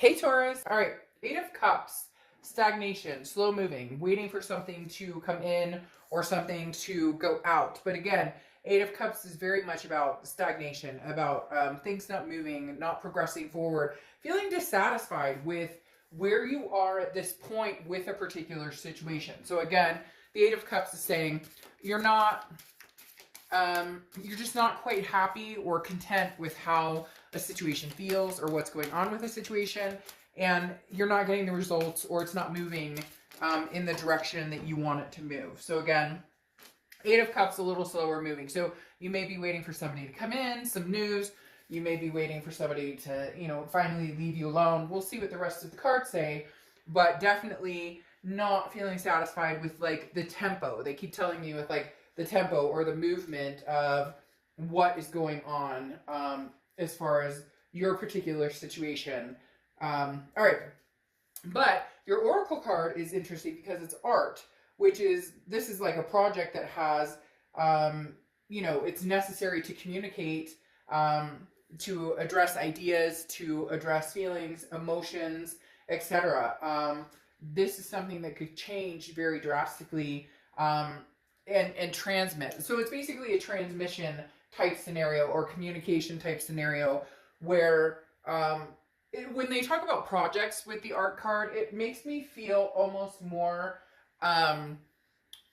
Hey Taurus. All right, Eight of Cups, stagnation, slow moving, waiting for something to come in or something to go out. But again, Eight of Cups is very much about stagnation, about things not moving, not progressing forward, feeling dissatisfied with where you are at this point with a particular situation. So again, the Eight of Cups is saying you're just not quite happy or content with how a situation feels or what's going on with a situation, and you're not getting the results, or it's not moving in the direction that you want it to move. So again, Eight of Cups, a little slower moving. So you may be waiting for somebody to come in, some news. You may be waiting for somebody to, finally leave you alone. We'll see what the rest of the cards say, but definitely not feeling satisfied with like the tempo. They keep telling me with like the tempo or the movement of what is going on as far as your particular situation. All right. But your Oracle card is interesting because it's art, this is like a project that has, it's necessary to communicate, to address ideas, to address feelings, emotions, etc. This is something that could change very drastically, and transmit. So it's basically a transmission type scenario or communication type scenario where when they talk about projects with the art card, it makes me feel almost more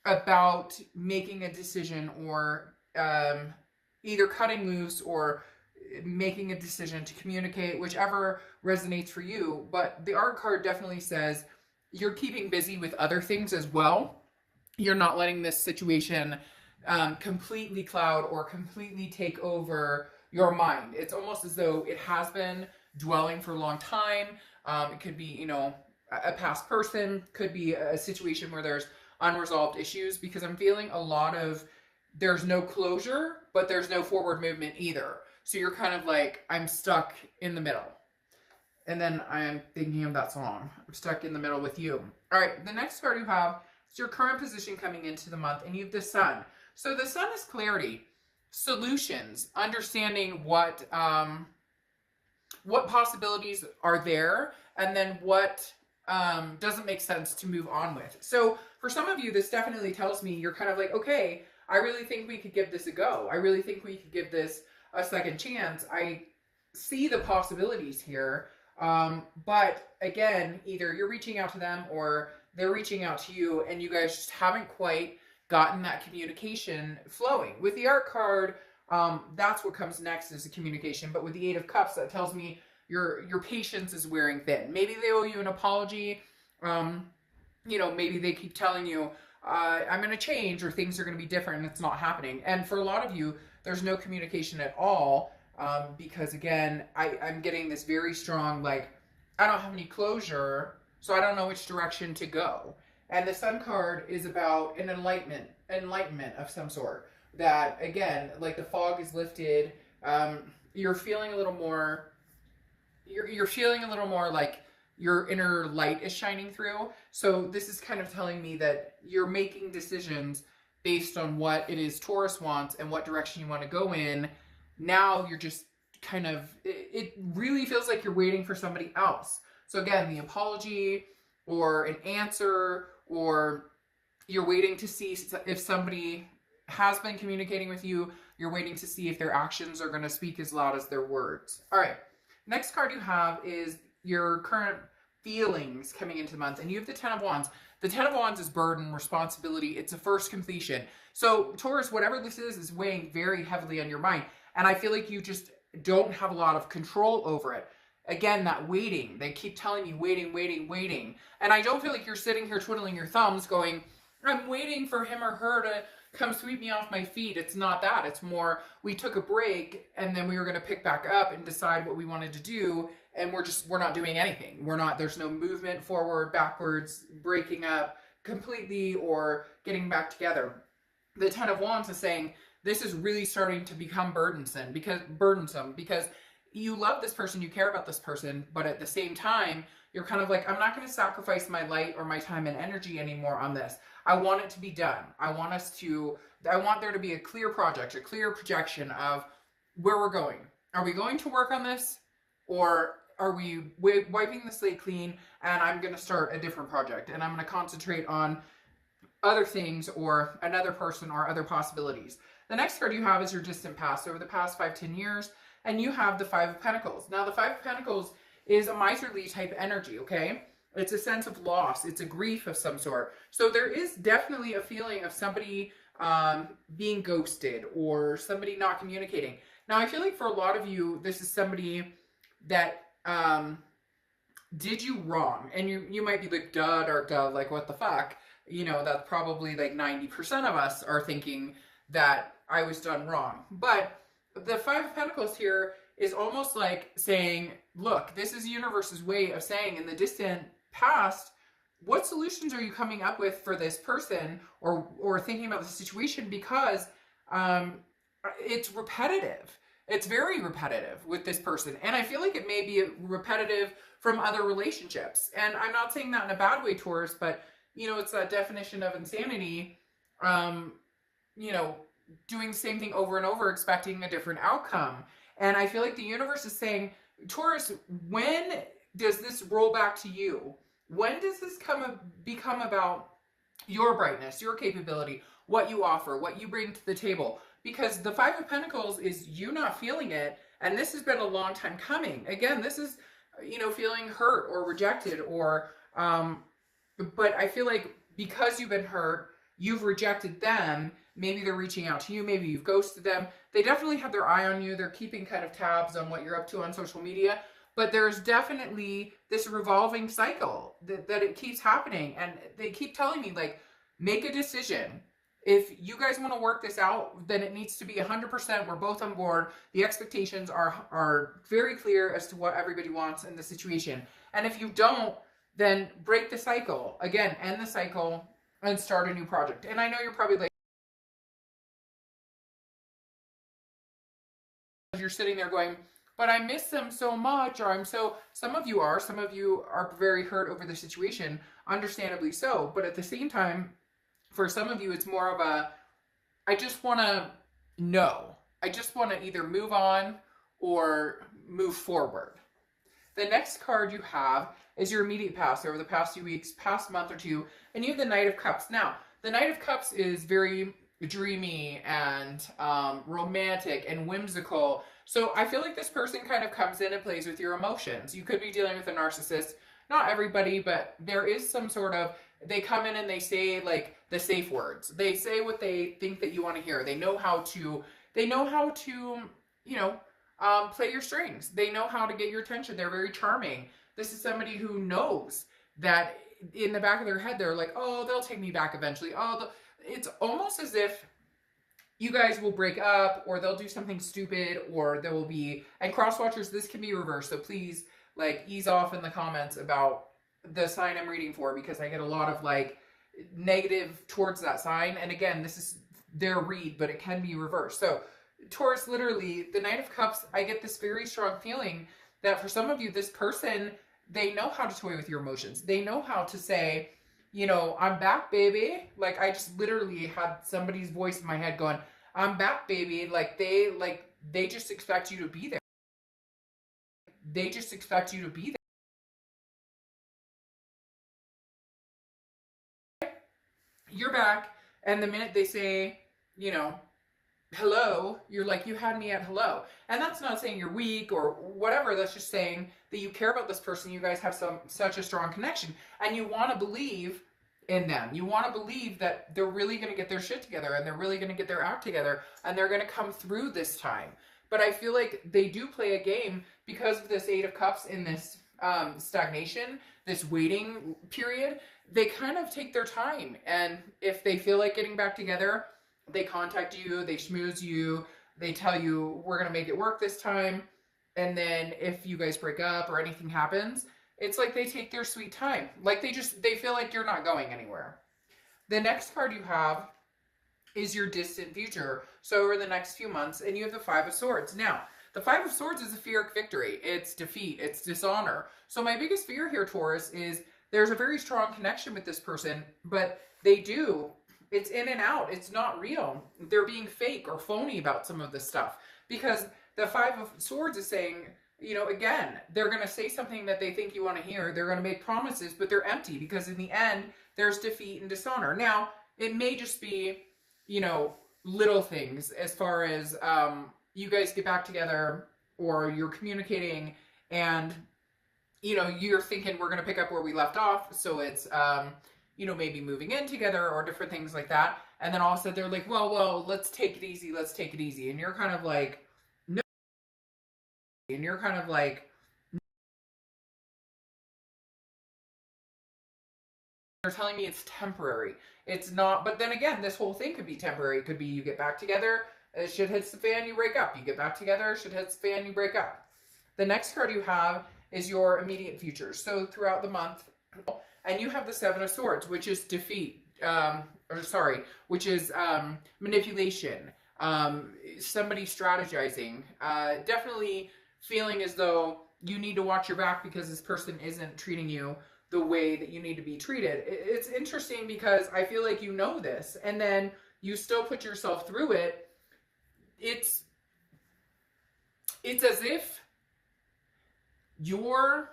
about making a decision or either cutting loose or making a decision to communicate, whichever resonates for you. But the art card definitely says you're keeping busy with other things as well. You're not letting this situation completely cloud or completely take over your mind. It's almost as though it has been dwelling for a long time. It could be, a past person, could be a situation where there's unresolved issues, because I'm feeling a lot of there's no closure, but there's no forward movement either. So you're kind of like, I'm stuck in the middle. And then I'm thinking of that song, I'm stuck in the middle with you. All right, the next card you have is your current position coming into the month, and you have the Sun. So the Sun is clarity, solutions, understanding what possibilities are there, and then what doesn't make sense to move on with. So for some of you, this definitely tells me you're kind of like, okay, I really think we could give this a go. I really think we could give this a second chance. I see the possibilities here. But again, either you're reaching out to them or they're reaching out to you, and you guys just haven't quite gotten that communication flowing. With the art card, that's what comes next is the communication. But with the Eight of Cups, that tells me your patience is wearing thin. Maybe they owe you an apology. Maybe they keep telling you, I'm going to change, or things are going to be different, and it's not happening. And for a lot of you, there's no communication at all, because again, I'm getting this very strong, like, I don't have any closure, so I don't know which direction to go. And the Sun card is about an enlightenment of some sort. That, again, like the fog is lifted, you're feeling a little more, you're feeling a little more like your inner light is shining through. So this is kind of telling me that you're making decisions based on what it is Taurus wants and what direction you want to go in. Now you're just kind of, it really feels like you're waiting for somebody else. So again, the apology or an answer, or you're waiting to see if somebody has been communicating with you. You're waiting to see if their actions are going to speak as loud as their words. All right. Next card you have is your current feelings coming into the month, and you have the Ten of Wands. The Ten of Wands is burden, responsibility. It's a first completion. So Taurus, whatever this is weighing very heavily on your mind. And I feel like you just don't have a lot of control over it. Again, that waiting. They keep telling you waiting, waiting, waiting. And I don't feel like you're sitting here twiddling your thumbs going, I'm waiting for him or her to come sweep me off my feet. It's not that. It's more, we took a break and then we were going to pick back up and decide what we wanted to do. And we're not doing anything. There's no movement forward, backwards, breaking up completely, or getting back together. The Ten of Wands is saying this is really starting to become burdensome because you love this person, you care about this person, but at the same time, you're kind of like, I'm not going to sacrifice my light or my time and energy anymore on this. I want it to be done. I want there to be a clear project, a clear projection of where we're going. Are we going to work on this? Or are we wiping the slate clean and I'm going to start a different project and I'm going to concentrate on other things or another person or other possibilities. The next card you have is your distant past, over the past 5-10 years, and you have the Five of Pentacles. Now, the Five of Pentacles is a miserly type energy, okay? It's a sense of loss. It's a grief of some sort. So there is definitely a feeling of somebody being ghosted or somebody not communicating. Now, I feel like for a lot of you, this is somebody that did you wrong. And you might be like, duh, or duh, like, what the fuck? You know, that's probably like 90% of us are thinking that I was done wrong. But the Five of Pentacles here is almost like saying, look, this is the universe's way of saying in the distant past, what solutions are you coming up with for this person or thinking about the situation? Because it's repetitive. It's very repetitive with this person. And I feel like it may be repetitive from other relationships. And I'm not saying that in a bad way, Taurus, but you know, it's that definition of insanity, you know, doing the same thing over and over, expecting a different outcome. And I feel like the universe is saying, Taurus, when does this roll back to you? When does this become about your brightness, your capability, what you offer, what you bring to the table? Because the Five of Pentacles is you not feeling it, and this has been a long time coming. Again, this is, you know, feeling hurt or rejected or, but I feel like because you've been hurt, you've rejected them. Maybe they're reaching out to you. Maybe you've ghosted them. They definitely have their eye on you. They're keeping kind of tabs on what you're up to on social media. But there's definitely this revolving cycle that it keeps happening. And they keep telling me, like, make a decision. If you guys want to work this out, then it needs to be 100%. We're both on board. The expectations are very clear as to what everybody wants in the situation. And if you don't, then break the cycle. Again, end the cycle and start a new project. And I know you're probably like, you're sitting there going, but I miss them so much, or some of you are very hurt over the situation, understandably so. But at the same time, for some of you, it's more of a, I just want to know. I just want to either move on or move forward. The next card you have is your immediate past, over the past few weeks, past month or two, and you have the Knight of Cups. Now, the Knight of Cups is very dreamy and romantic and whimsical. So I feel like this person kind of comes in and plays with your emotions. You could be dealing with a narcissist. Not everybody, but there is some sort of, they come in and they say like the safe words. They say what they think that you want to hear. They know how to, you know, play your strings. They know how to get your attention. They're very charming. This is somebody who knows that in the back of their head, they're like, oh, they'll take me back eventually. Oh, it's almost as if you guys will break up, or they'll do something stupid, or there will be, and cross watchers, this can be reversed. So please, like, ease off in the comments about the sign I'm reading for, because I get a lot of like negative towards that sign. And again, this is their read, but it can be reversed. So Taurus, literally, the Knight of Cups, I get this very strong feeling that for some of you, this person, they know how to toy with your emotions. They know how to say, you know, I'm back, baby. Like, I just literally had somebody's voice in my head going, I'm back, baby. Like, they just expect you to be there. They just expect you to be there. You're back. And the minute they say, you know, hello, you're like, you had me at hello. And that's not saying you're weak or whatever. That's just saying that you care about this person. You guys have such a strong connection, and you want to believe in them. You want to believe that they're really going to get their shit together, and they're really going to get their act together, and they're going to come through this time. But I feel like they do play a game because of this Eight of Cups in this stagnation, this waiting period. They kind of take their time, and if they feel like getting back together, they contact you, they schmooze you, they tell you, we're going to make it work this time. And then if you guys break up or anything happens, it's like they take their sweet time. Like they feel like you're not going anywhere. The next card you have is your distant future. So over the next few months, and you have the Five of Swords. Now, the Five of Swords is a Pyrrhic victory. It's defeat. It's dishonor. So my biggest fear here, Taurus, is there's a very strong connection with this person, but it's in and out. It's not real. They're being fake or phony about some of this stuff, because the Five of Swords is saying, you know, again, they're going to say something that they think you want to hear. They're going to make promises, but they're empty because in the end, there's defeat and dishonor. Now, it may just be, you know, little things as far as you guys get back together or you're communicating and, you know, you're thinking we're going to pick up where we left off. So it's, you know, maybe moving in together or different things like that. And then all of a sudden they're like, well, let's take it easy. Let's take it easy. And you're kind of like, no. And you're kind of like, they're telling me it's temporary. It's not, but then again, this whole thing could be temporary. It could be you get back together, shit hits the fan, you break up. You get back together, shit hits the fan, you break up. The next card you have is your immediate future. So throughout the month, and you have the Seven of Swords, which is defeat, which is manipulation, somebody strategizing, definitely feeling as though you need to watch your back because this person isn't treating you the way that you need to be treated. It's interesting because I feel like you know this, and then you still put yourself through it. It's as if you're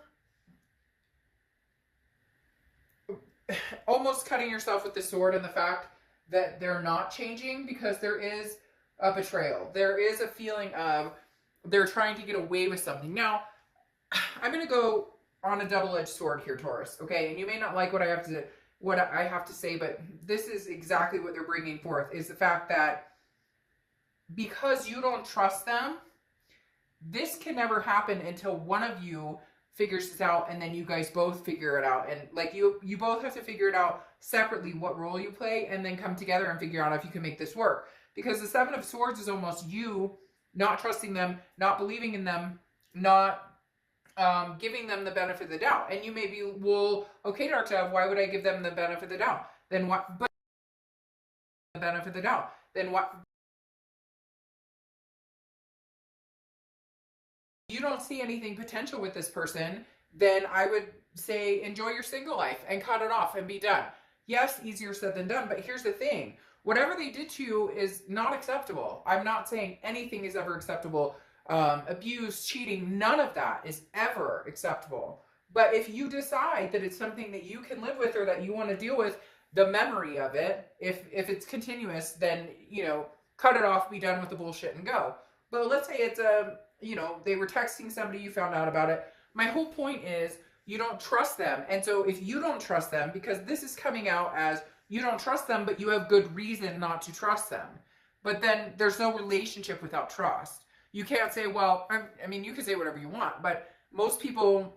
almost cutting yourself with the sword in the fact that they're not changing because there is a betrayal. There is a feeling of they're trying to get away with something. Now, I'm going to go on a double-edged sword here, Taurus, okay? And you may not like what I have to say, but this is exactly what they're bringing forth, is the fact that because you don't trust them, this can never happen until one of you figures this out, and then you guys both figure it out. And like you both have to figure it out separately what role you play, and then come together and figure out if you can make this work. Because the Seven of Swords is almost you not trusting them, not believing in them, not giving them the benefit of the doubt. And you may be, well, okay, Dark Dove, why would I give them the benefit of the doubt? Then what? But the benefit of the doubt. Then what? You don't see anything potential with this person, then I would say enjoy your single life and cut it off and be done. Yes, easier said than done, but here's the thing. Whatever they did to you is not acceptable. I'm not saying anything is ever acceptable. Abuse, cheating, none of that is ever acceptable. But if you decide that it's something that you can live with or that you want to deal with, the memory of it, if it's continuous, then, you know, cut it off, be done with the bullshit and go. But let's say it's you know, they were texting somebody, you found out about it. My whole point is you don't trust them. And so if you don't trust them, because this is coming out as you don't trust them, but you have good reason not to trust them. But then there's no relationship without trust. You can't say, well, I mean, you can say whatever you want, but most people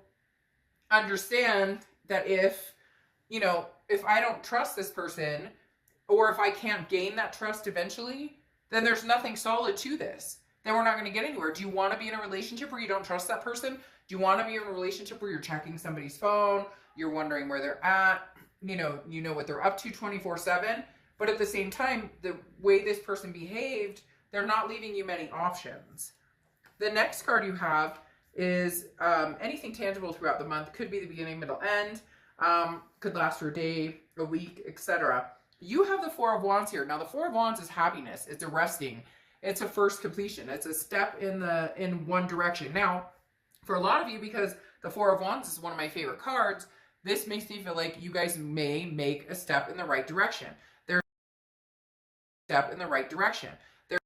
understand that if, you know, if I don't trust this person, or if I can't gain that trust eventually, then there's nothing solid to this. Then we're not going to get anywhere. Do you want to be in a relationship where you don't trust that person? Do you want to be in a relationship where you're checking somebody's phone, you're wondering where they're at, you know what they're up to 24/7, but at the same time, the way this person behaved, they're not leaving you many options. The next card you have is anything tangible throughout the month. Could be the beginning, middle, end. Could last for a day, a week, etc. You have the Four of Wands here. Now, the Four of Wands is happiness. It's a resting. It's a first completion. It's a step in one direction. Now, for a lot of you, because the Four of Wands is one of my favorite cards, this makes me feel like you guys may make a step in the right direction. There's a step in the right direction. There's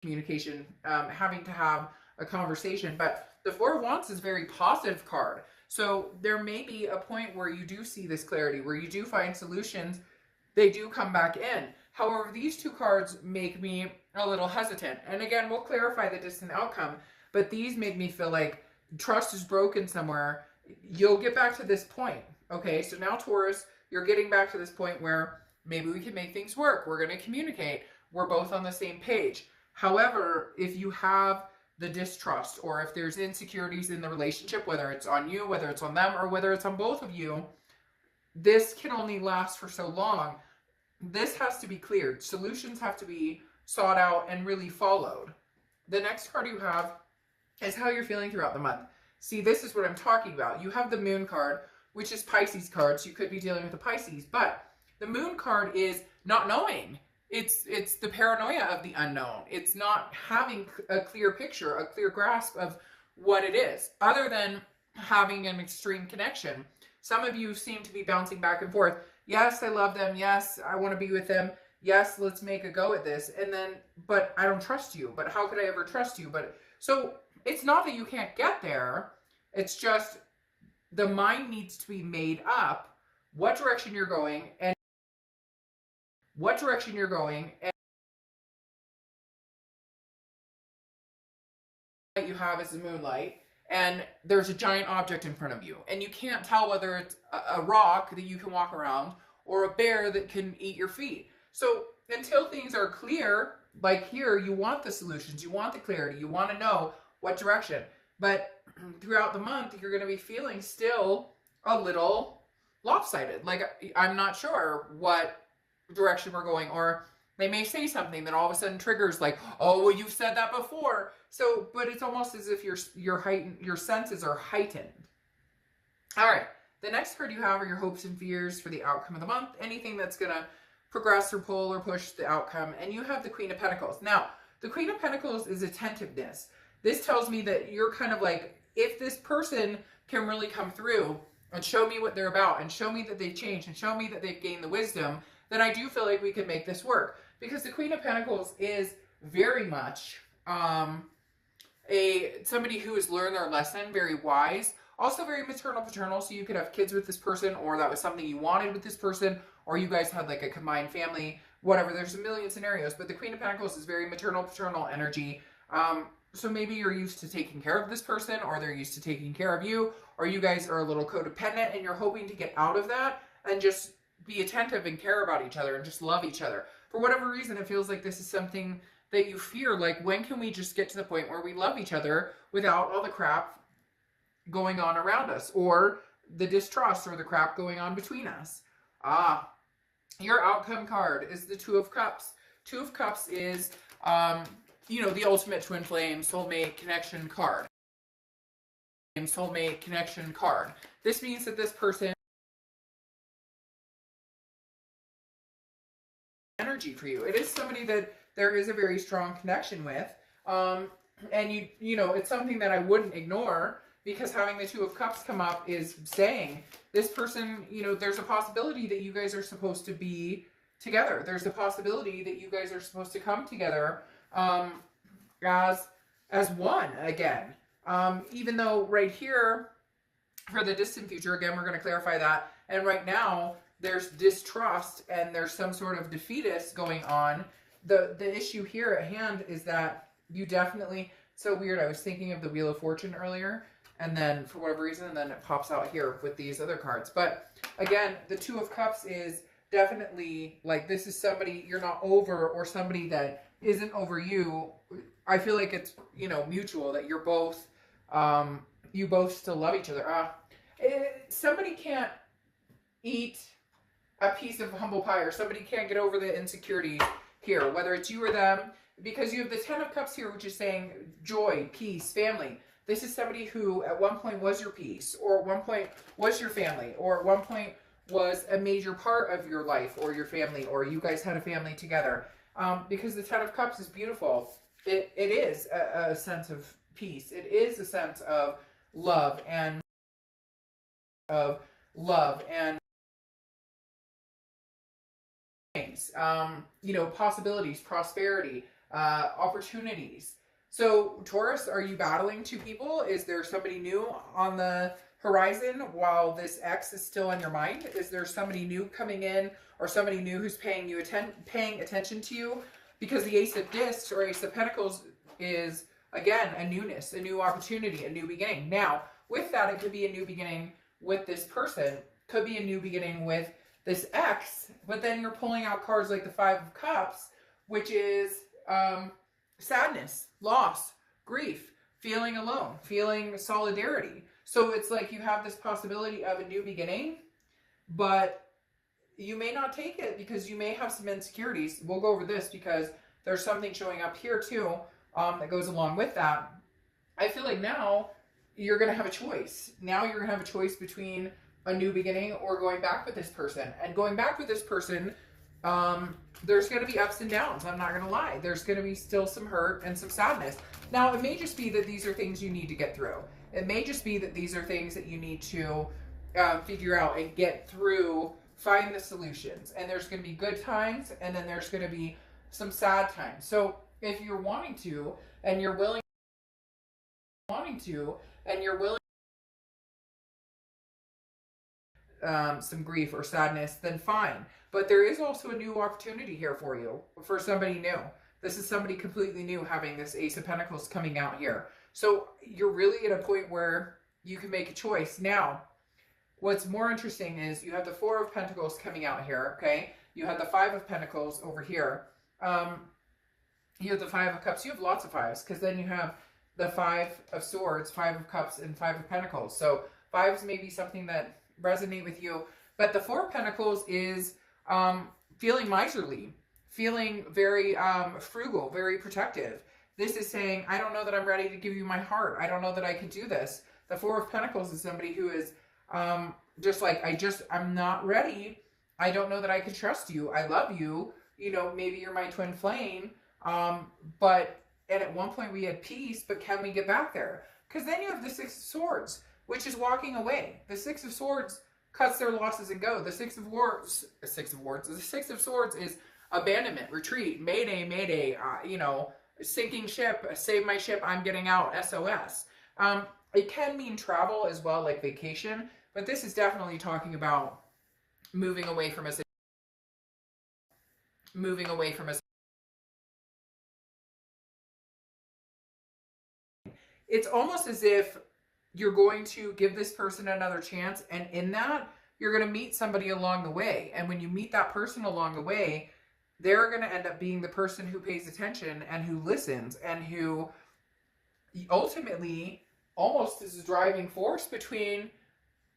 communication, having to have a conversation. But the Four of Wands is a very positive card. So there may be a point where you do see this clarity, where you do find solutions. They do come back in. However, these two cards make me a little hesitant. And again, we'll clarify the distant outcome, but these make me feel like trust is broken somewhere. You'll get back to this point. Okay, so now Taurus, you're getting back to this point where maybe we can make things work. We're going to communicate. We're both on the same page. However, if you have the distrust, or if there's insecurities in the relationship, whether it's on you, whether it's on them, or whether it's on both of you, this can only last for so long. This has to be cleared. Solutions have to be sought out and really followed. The next card you have is how you're feeling throughout the month. See, this is what I'm talking about. You have the Moon card, which is Pisces card, so you could be dealing with a Pisces, but the Moon card is not knowing. it's the paranoia of the unknown. It's not having a clear picture, a clear grasp of what it is, other than having an extreme connection. Some of you seem to be bouncing back and forth. Yes, I love them. Yes, I want to be with them. Yes, let's make a go at this. And then, but I don't trust you. But how could I ever trust you? But so it's not that you can't get there. It's just the mind needs to be made up what direction you're going and what direction you're going, and what you have is the moonlight, and there's a giant object in front of you, and you can't tell whether it's a rock that you can walk around or a bear that can eat your feet. So until things are clear, like here, you want the solutions, you want the clarity, you want to know what direction. But throughout the month, you're going to be feeling still a little lopsided. Like, I'm not sure what direction we're going, or they may say something that all of a sudden triggers like, oh, well, you've said that before. So, but it's almost as if your senses are heightened. All right. The next card you have are your hopes and fears for the outcome of the month. Anything that's going to progress or pull or push the outcome. And you have the Queen of Pentacles. Now, the Queen of Pentacles is attentiveness. This tells me that you're kind of like, if this person can really come through and show me what they're about and show me that they've changed and show me that they've gained the wisdom, then I do feel like we can make this work. Because the Queen of Pentacles is very much somebody who has learned their lesson, very wise, also very maternal paternal. So you could have kids with this person, or that was something you wanted with this person, or you guys had like a combined family, whatever. There's a million scenarios, but the Queen of Pentacles is very maternal paternal energy. So maybe you're used to taking care of this person, or they're used to taking care of you, or you guys are a little codependent and you're hoping to get out of that and just be attentive and care about each other and just love each other. For whatever reason, it feels like this is something that you fear. Like, when can we just get to the point where we love each other without all the crap going on around us, or the distrust or the crap going on between us? Your outcome card is the Two of Cups. Two of Cups is, the ultimate twin flame soulmate connection card. Soulmate connection card. This means that this person energy for you. It is somebody that there is a very strong connection with. And it's something that I wouldn't ignore, because having the Two of Cups come up is saying this person, there's a possibility that you guys are supposed to be together. There's a possibility that you guys are supposed to come together as one again. Even though right here, for the distant future, again, we're going to clarify that. And right now, there's distrust and there's some sort of defeatist going on. The issue here at hand is that you definitely, so weird, I was thinking of the Wheel of Fortune earlier, and then for whatever reason, then it pops out here with these other cards. But again, the Two of Cups is definitely like, this is somebody you're not over, or somebody that isn't over you. I feel like it's, mutual, that you're both, you both still love each other. Somebody can't eat a piece of humble pie, or somebody can't get over the insecurities here, whether it's you or them, because you have the Ten of Cups here, which is saying joy, peace, family. This is somebody who at one point was your peace, or at one point was your family, or at one point was a major part of your life or your family, or you guys had a family together. Because the Ten of Cups is beautiful. It is a sense of peace. It is a sense of love and things, possibilities, prosperity, opportunities. So Taurus, are you battling two people? Is there somebody new on the horizon while this ex is still on your mind? Is there somebody new coming in, or somebody new who's paying attention to you? Because the Ace of Discs or Ace of Pentacles is, again, a newness, a new opportunity, a new beginning. Now, with that, it could be a new beginning with this person, could be a new beginning with this ex, but then you're pulling out cards like the Five of Cups, which is sadness, loss, grief, feeling alone, feeling solidarity. So it's like you have this possibility of a new beginning, but you may not take it because you may have some insecurities. We'll go over this because there's something showing up here too that goes along with that. I feel like now you're going to have a choice. Now you're going to have a choice between a new beginning or going back with this person. And going back with this person There's going to be ups and downs. I'm not going to lie. There's going to be still some hurt and some sadness. Now, it may just be that these are things you need to get through. It may just be that these are things that you need to figure out and get through, find the solutions. And there's going to be good times, and then there's going to be some sad times. So if you're wanting to, and you're willing some grief or sadness, then fine. But there is also a new opportunity here for you, for somebody new. This is somebody completely new having this Ace of Pentacles coming out here. So you're really at a point where you can make a choice. Now, what's more interesting is you have the Four of Pentacles coming out here, okay? You have the Five of Pentacles over here. You have the Five of Cups. You have lots of fives, because then you have the Five of Swords, Five of Cups, and Five of Pentacles. So fives may be something that resonate with you. But the Four of Pentacles is feeling miserly, feeling very frugal, very protective. This is saying, I don't know that I'm ready to give you my heart. I don't know that I can do this. The Four of Pentacles is somebody who is just like, I'm not ready. I don't know that I can trust you. I love you. You know, maybe you're my twin flame. And at one point we had peace, but can we get back there? Because then you have the Six of Swords, which is walking away. The Six of Swords cuts their losses and go. The Six of Swords is abandonment, retreat, mayday, mayday, you know, sinking ship, save my ship, I'm getting out, SOS. It can mean travel as well, like vacation, but this is definitely talking about moving away from a It's almost as if you're going to give this person another chance, and in that, you're going to meet somebody along the way. And when you meet that person along the way, they're going to end up being the person who pays attention and who listens and who ultimately almost is a driving force between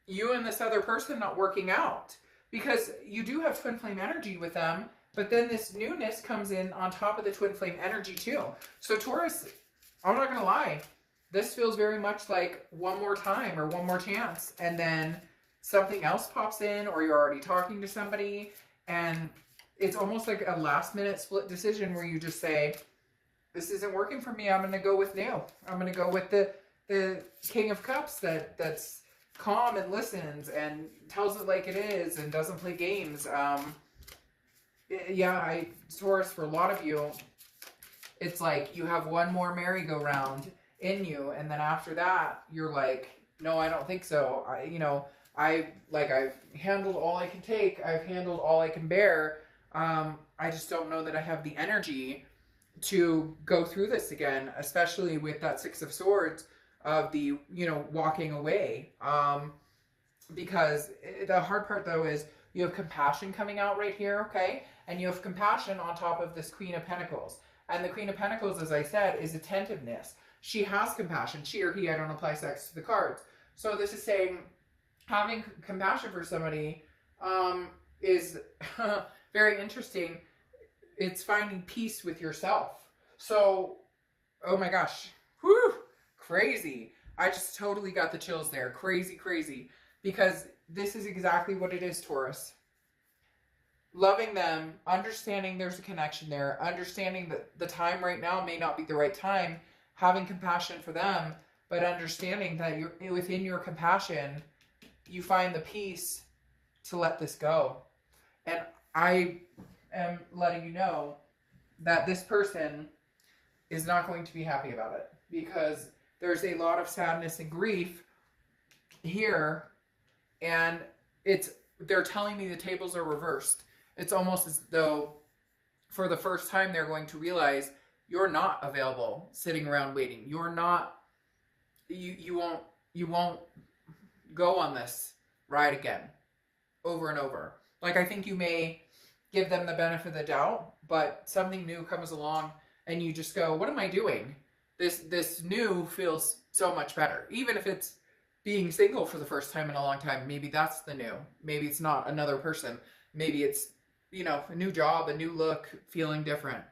you and this other person not working out. Because you do have twin flame energy with them, but then this newness comes in on top of the twin flame energy too. So Taurus, I'm not going to lie, this feels very much like one more time or one more chance, and then something else pops in, or you're already talking to somebody, and it's almost like a last minute split decision where you just say, this isn't working for me, I'm going to go with new. I'm going to go with the King of Cups that's calm and listens and tells it like it is and doesn't play games. Taurus, for a lot of you, it's like you have one more merry-go-round in you, and then after that, you're like, no, I don't think so. I've handled all I can take. I've handled all I can bear. I just don't know that I have the energy to go through this again, especially with that Six of Swords of the, walking away. Because the hard part though is you have compassion coming out right here, okay? And you have compassion on top of this Queen of Pentacles. And the Queen of Pentacles, as I said, is attentiveness. She has compassion. She or he, I don't apply sex to the cards. So this is saying having compassion for somebody is very interesting. It's finding peace with yourself. So, oh my gosh, whew, crazy. I just totally got the chills there. Crazy, crazy. Because this is exactly what it is, Taurus. Loving them, understanding there's a connection there, understanding that the time right now may not be the right time, having compassion for them, but understanding that within your compassion, you find the peace to let this go. And I am letting you know that this person is not going to be happy about it, because there's a lot of sadness and grief here, and they're telling me the tables are reversed. It's almost as though for the first time they're going to realize you're not available sitting around waiting. You're not, you won't go on this ride again over and over. Like, I think you may give them the benefit of the doubt, but something new comes along and you just go, what am I doing? This new feels so much better. Even if it's being single for the first time in a long time, maybe that's the new. Maybe it's not another person. Maybe it's, a new job, a new look, feeling different.